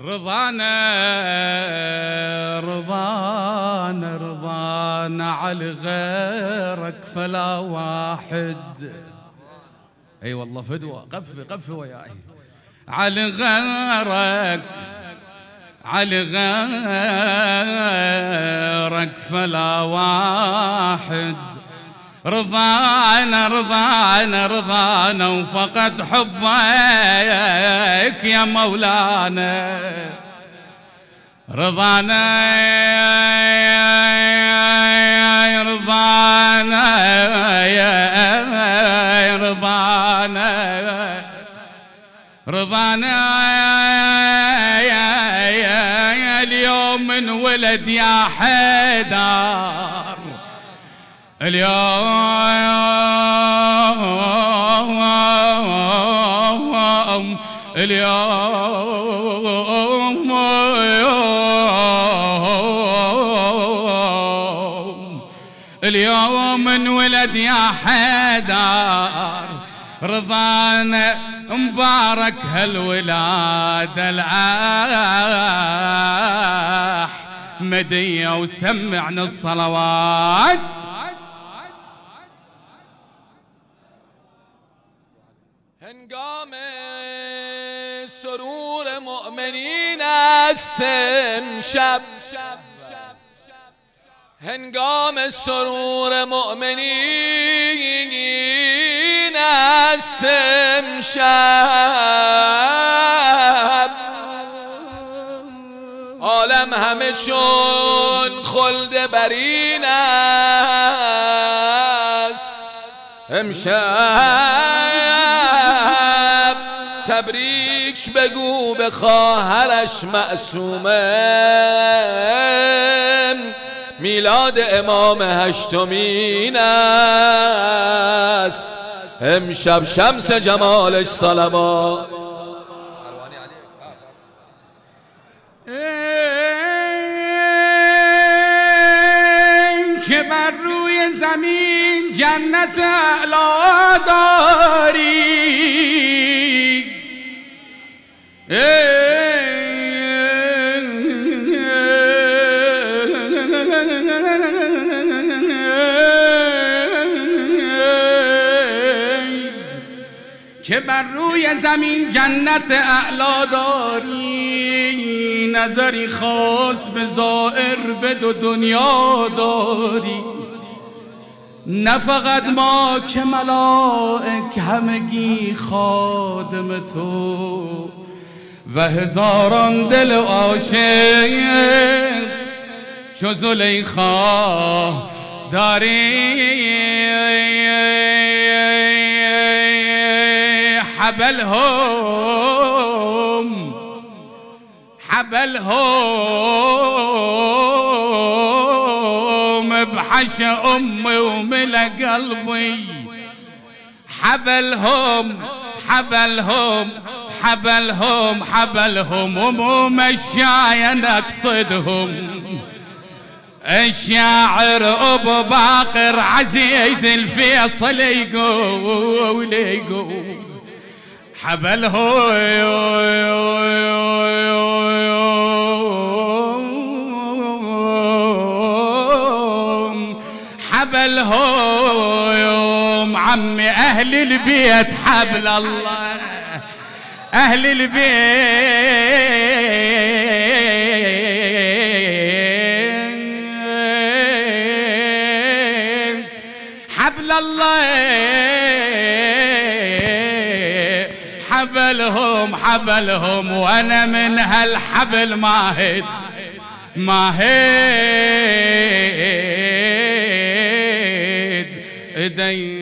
رضانا رضانا رضانا على غيرك فلا واحد. اي والله فدوة، قفي وياي. على غيرك على غيرك فلا واحد. رضانا رضانا رضانا وفقد حبك يا مولانا. رضانا رضانا يا رضانا رضانا يا اليوم من ولد يا حيدر. اليوم اليوم من ولد يا حيدر. رضانا مبارك هالولادة الأحمدية وسمعنا الصلوات. هنگام سرور مؤمنین است امشب. هنگام سرور مؤمنین است امشب. عالم همه چون خلد برین است امشب. تبریک بگو به خواهرش معصومه، میلاد امام هشتمین است امشب. شمس جمالش صلوات. که بر روی زمین جنت اعلی داری. که بر روی زمین جنت اعلی داری. نظری خاص به زائر به دو دنیا داری. نه فقط ما که ملائک همگی خادم تو و هزاران دل عاشق چو زلیخا داری. حبلهم بحش أمي وملا قلبي. حبلهم ومو مشايا نقصدهم. الشاعر أبو باقر عزيز الفيصل يقول حبلهم عمي أهل البيت. حبل الله أهل البيت. حبل الله حبلهم وانا من هالحبل ماهد ايدي.